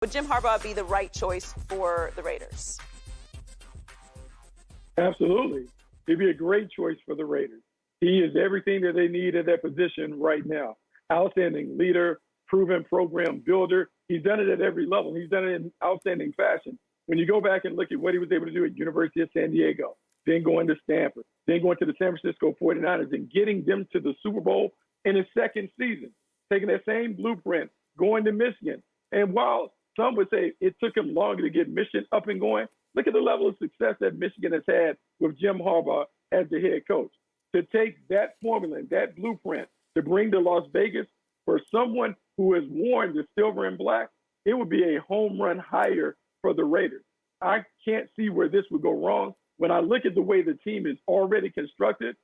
Would Jim Harbaugh be the right choice for the Raiders? Absolutely. He'd be a great choice for the Raiders. He is everything that they need at that position right now. Outstanding leader, proven program builder. He's done it at every level. He's done it in outstanding fashion. When you go back and look at what he was able to do at University of San Diego, then going to Stanford, then going to the San Francisco 49ers and getting them to the Super Bowl in his second season, taking that same blueprint, going to Michigan. And while some would say it took him longer to get Michigan up and going, look at the level of success that Michigan has had with Jim Harbaugh as the head coach. To take that formula and that blueprint to bring to Las Vegas for someone who has worn the silver and black, it would be a home run hire for the Raiders. I can't see where this would go wrong. When I look at the way the team is already constructed,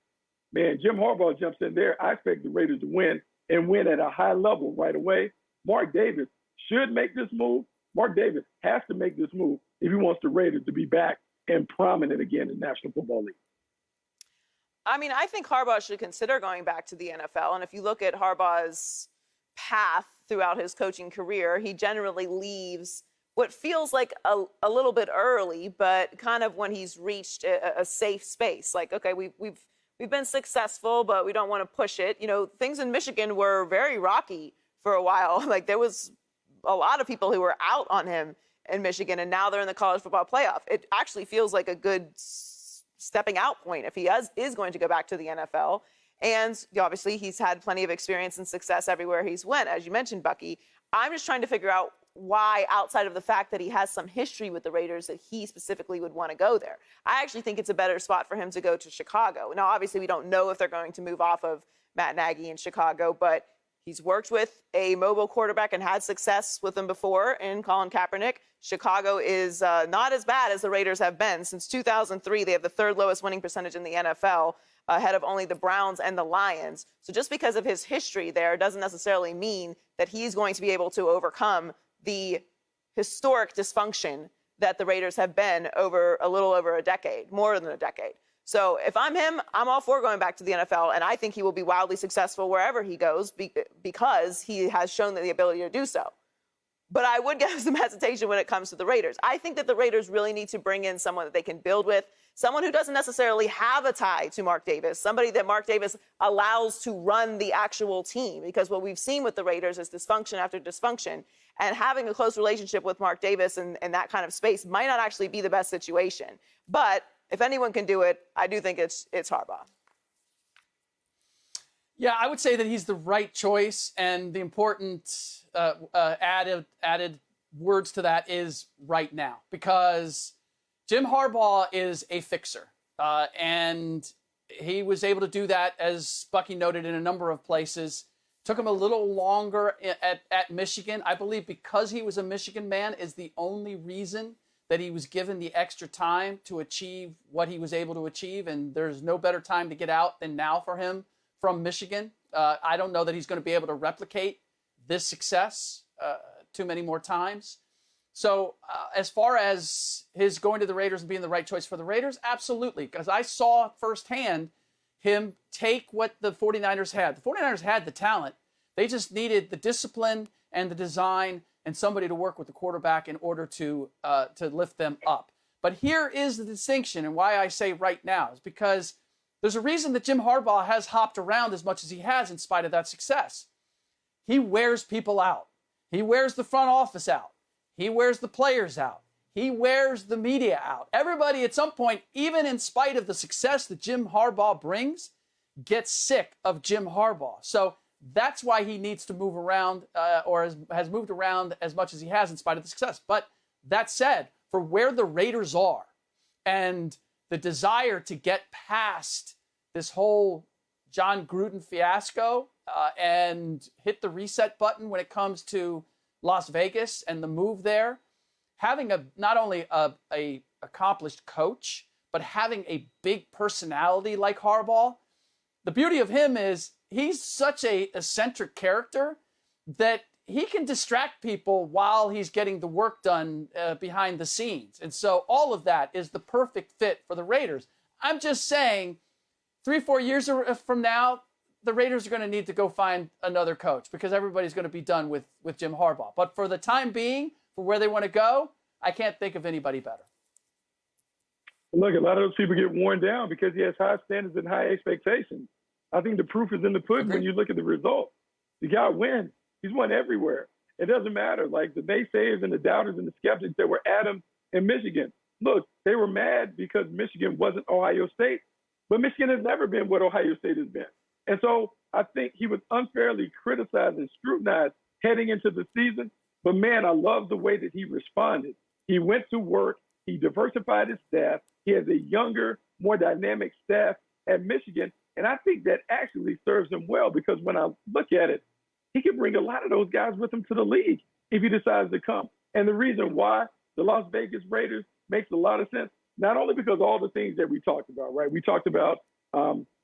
man, Jim Harbaugh jumps in there. I expect the Raiders to win and win at a high level right away. Mark Davis should make this move. Mark Davis has to make this move if he wants the Raiders to be back and prominent again in the National Football League. I mean, I think Harbaugh should consider going back to the NFL. And if you look at Harbaugh's path throughout his coaching career, he generally leaves what feels like a little bit early, but kind of when he's reached a safe space. Like, okay, we've been successful, but we don't want to push it. You know, things in Michigan were very rocky for a while. Like, there was a lot of people who were out on him in Michigan, and now they're in the college football playoff. It actually feels like a good stepping out point if he is going to go back to the NFL. And obviously he's had plenty of experience and success everywhere he's went, as you mentioned, Bucky. I'm just trying to figure out why, outside of the fact that he has some history with the Raiders, that he specifically would want to go there. I actually think it's a better spot for him to go to Chicago. Now, obviously, we don't know if they're going to move off of Matt Nagy in Chicago, but he's worked with a mobile quarterback and had success with him before in Colin Kaepernick. Chicago is not as bad as the Raiders have been. Since 2003, they have the third lowest winning percentage in the NFL, ahead of only the Browns and the Lions. So just because of his history there doesn't necessarily mean that he's going to be able to overcome the historic dysfunction that the Raiders have been over a little over a decade, more than a decade. So if I'm him, I'm all for going back to the NFL, and I think he will be wildly successful wherever he goes because he has shown the ability to do so. But I would get some hesitation when it comes to the Raiders. I think that the Raiders really need to bring in someone that they can build with, someone who doesn't necessarily have a tie to Mark Davis, somebody that Mark Davis allows to run the actual team. Because what we've seen with the Raiders is dysfunction after dysfunction. And having a close relationship with Mark Davis and that kind of space might not actually be the best situation. But if anyone can do it, I do think it's Harbaugh. Yeah, I would say that he's the right choice, and the important added words to that is right now, because Jim Harbaugh is a fixer, and he was able to do that, as Bucky noted, in a number of places. Took him a little longer at Michigan. I believe because he was a Michigan man is the only reason that he was given the extra time to achieve what he was able to achieve, and there's no better time to get out than now for him from Michigan. I don't know that he's going to be able to replicate this success too many more times. So as far as his going to the Raiders and being the right choice for the Raiders, absolutely, because I saw firsthand him take what the 49ers had. The 49ers had the talent. They just needed the discipline and the design and somebody to work with the quarterback in order to lift them up. But here is the distinction, and why I say right now is because there's a reason that Jim Harbaugh has hopped around as much as he has in spite of that success. He wears people out. He wears the front office out. He wears the players out. He wears the media out. Everybody at some point, even in spite of the success that Jim Harbaugh brings, gets sick of Jim Harbaugh. So that's why he needs to move around or has moved around as much as he has in spite of the success. But that said, for where the Raiders are and the desire to get past this whole John Gruden fiasco and hit the reset button when it comes to Las Vegas and the move there, having not only a accomplished coach, but having a big personality like Harbaugh, the beauty of him is he's such a eccentric character that he can distract people while he's getting the work done behind the scenes. And so all of that is the perfect fit for the Raiders. I'm just saying 3-4 years from now, the Raiders are going to need to go find another coach because everybody's going to be done with Jim Harbaugh. But for the time being, for where they want to go, I can't think of anybody better. Look, a lot of those people get worn down because he has high standards and high expectations. I think the proof is in the pudding when you look at the results. The guy wins. He's won everywhere. It doesn't matter. Like the naysayers and the doubters and the skeptics that were at him in Michigan. Look, they were mad because Michigan wasn't Ohio State, but Michigan has never been what Ohio State has been. And so I think he was unfairly criticized and scrutinized heading into the season. But man, I love the way that he responded. He went to work. He diversified his staff. He has a younger, more dynamic staff at Michigan. And I think that actually serves him well because when I look at it, he can bring a lot of those guys with him to the league if he decides to come. And the reason why the Las Vegas Raiders makes a lot of sense, not only because all the things that we talked about, right? We talked about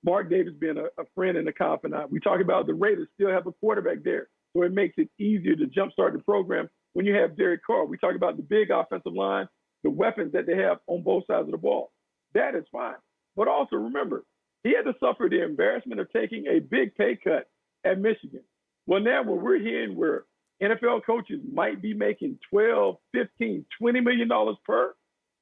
Mark Davis being a friend and a confidant. We talked about the Raiders still have a quarterback there. So it makes it easier to jumpstart the program when you have Derek Carr. We talk about the big offensive line, the weapons that they have on both sides of the ball. That is fine. But also remember, he had to suffer the embarrassment of taking a big pay cut at Michigan. Well, now when we're hearing where NFL coaches might be making $12, $15, $20 million per,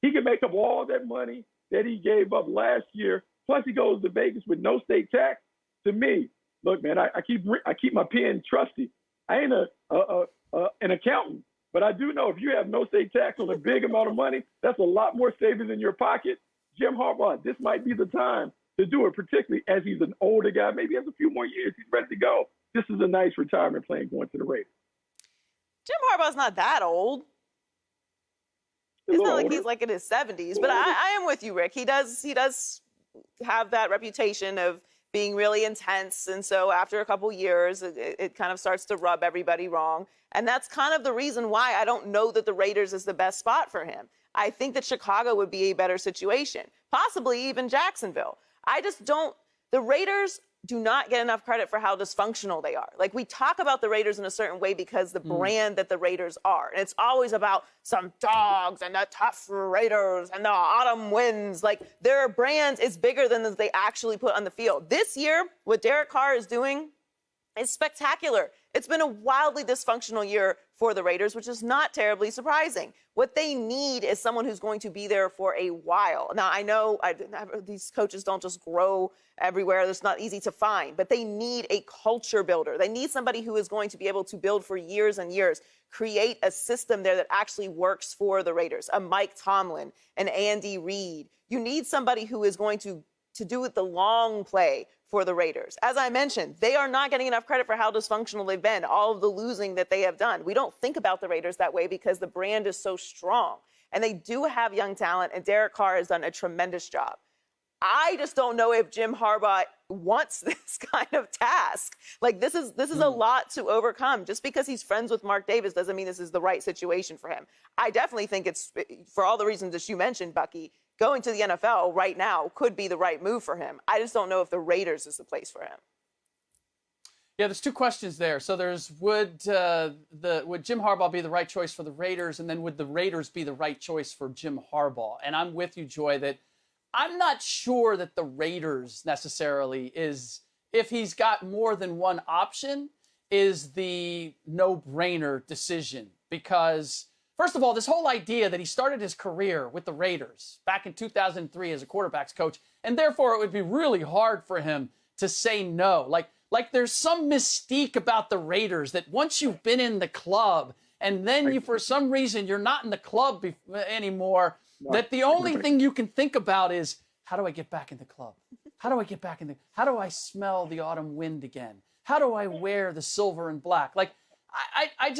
he can make up all that money that he gave up last year. Plus he goes to Vegas with no state tax. To me, look, man, I keep my pen trusty. I ain't an accountant, but I do know if you have no state tax on a big amount of money, that's a lot more savings in your pocket. Jim Harbaugh, this might be the time to do it, particularly as he's an older guy. Maybe he has a few more years. He's ready to go. This is a nice retirement plan going to the Raiders. Jim Harbaugh's not that old. It's not like he's like in his 70s, but I am with you, Rick. He does have that reputation of being really intense. And so after a couple years, it kind of starts to rub everybody wrong. And that's kind of the reason why I don't know that the Raiders is the best spot for him. I think that Chicago would be a better situation, possibly even Jacksonville. I just don't, the Raiders do not get enough credit for how dysfunctional they are. Like we talk about the Raiders in a certain way because the brand that the Raiders are. And it's always about some dogs and the tough Raiders and the autumn winds. Like their brand is bigger than they actually put on the field. This year, what Derek Carr is doing is spectacular. It's been a wildly dysfunctional year for the Raiders, which is not terribly surprising. What they need is someone who's going to be there for a while. Now, I know these coaches don't just grow everywhere. It's not easy to find, but they need a culture builder. They need somebody who is going to be able to build for years and years, create a system there that actually works for the Raiders, a Mike Tomlin, an Andy Reid. You need somebody who is going to do it the long play for the Raiders. As I mentioned, they are not getting enough credit for how dysfunctional they've been, all of the losing that they have done. We don't think about the Raiders that way because the brand is so strong. And they do have young talent, and Derek Carr has done a tremendous job. I just don't know if Jim Harbaugh wants this kind of task. Like this is a lot to overcome. Just because he's friends with Mark Davis doesn't mean this is the right situation for him. I definitely think it's, for all the reasons that you mentioned, Bucky, going to the NFL right now could be the right move for him. I just don't know if the Raiders is the place for him. Yeah, there's two questions there. So there's would Jim Harbaugh be the right choice for the Raiders, and then would the Raiders be the right choice for Jim Harbaugh? And I'm with you, Joy, that I'm not sure that the Raiders necessarily is, if he's got more than one option, is the no-brainer decision. Because, first of all, this whole idea that he started his career with the Raiders back in 2003 as a quarterbacks coach, and therefore it would be really hard for him to say no. Like there's some mystique about the Raiders that once you've been in the club and then you, for some reason, you're not in the club anymore, that the only thing you can think about is, how do I get back in the club? How do I smell the autumn wind again? How do I wear the silver and black? Like, I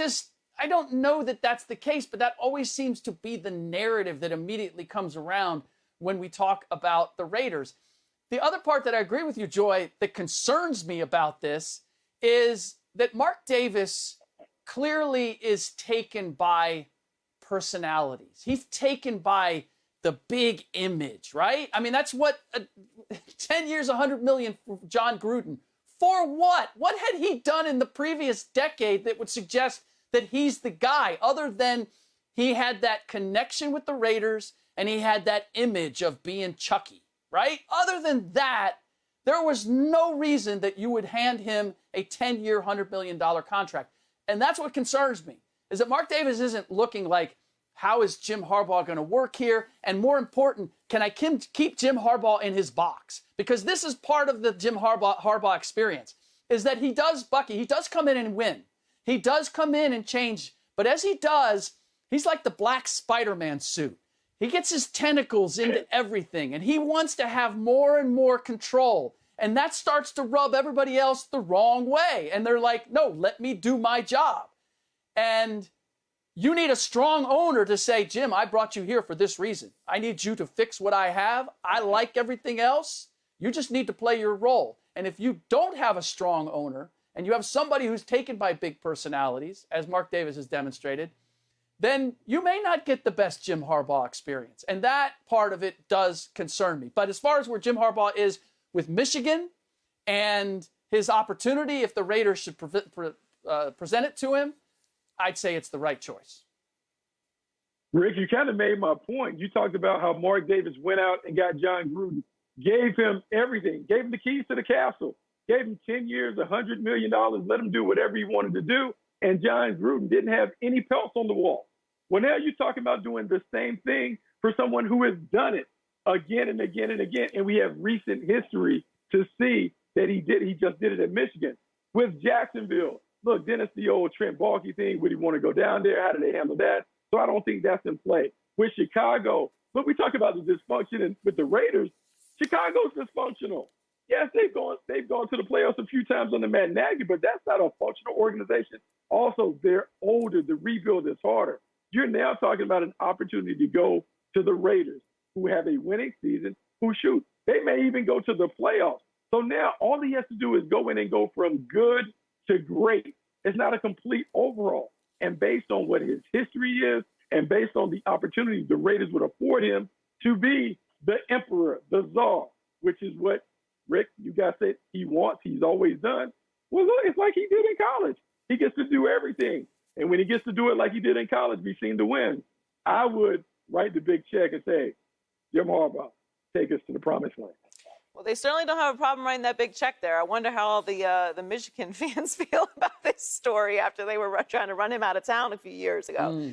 don't know that that's the case, but that always seems to be the narrative that immediately comes around when we talk about the Raiders. The other part that I agree with you, Joy, that concerns me about this is that Mark Davis clearly is taken by personalities. He's taken by the big image, right? I mean, that's what 10 years, 100 million for John Gruden. For what? What had he done in the previous decade that would suggest that he's the guy, other than he had that connection with the Raiders and he had that image of being Chucky, right? Other than that, there was no reason that you would hand him a 10-year, $100 million contract. And that's what concerns me. is that Mark Davis isn't looking like, how is Jim Harbaugh going to work here? And more important, can I keep Jim Harbaugh in his box? Because this is part of the Jim Harbaugh experience, is that he does come in and win. He does come in and change. But as he does, he's like the black Spider-Man suit. He gets his tentacles into everything, and he wants to have more and more control. And that starts to rub everybody else the wrong way. And they're like, no, let me do my job. And you need a strong owner to say, Jim, I brought you here for this reason. I need you to fix what I have. I like everything else. You just need to play your role. And if you don't have a strong owner, and you have somebody who's taken by big personalities, as Mark Davis has demonstrated, then you may not get the best Jim Harbaugh experience. And that part of it does concern me. But as far as where Jim Harbaugh is with Michigan and his opportunity, if the Raiders should present it to him, I'd say it's the right choice. Rick, you kind of made my point. You talked about how Mark Davis went out and got John Gruden, gave him everything, gave him the keys to the castle, gave him 10 years, $100 million, let him do whatever he wanted to do. And John Gruden didn't have any pelts on the wall. Well, now you're talking about doing the same thing for someone who has done it again and again and again. And we have recent history to see that he just did it at Michigan. With Jacksonville, look, then it's the old Trent Baalke thing. Would he want to go down there? How do they handle that? So I don't think that's in play. With Chicago, look, we talk about the dysfunction, and with the Raiders, Chicago's dysfunctional. Yes, they've gone to the playoffs a few times under Matt Nagy, but that's not a functional organization. Also, they're older. The rebuild is harder. You're now talking about an opportunity to go to the Raiders, who have a winning season, who shoot. They may even go to the playoffs. So now all he has to do is go in and go from good to great. It's not a complete overall. And based on what his history is and based on the opportunities the Raiders would afford him to be the emperor, the czar, which is what, Rick, you guys said he wants, he's always done. Well, look, it's like he did in college. He gets to do everything. And when he gets to do it like he did in college, we seem to win. I would write the big check and say, Jim Harbaugh, take us to the promised land. Well, they certainly don't have a problem writing that big check there. I wonder how all the Michigan fans feel about this story after they were trying to run him out of town a few years ago.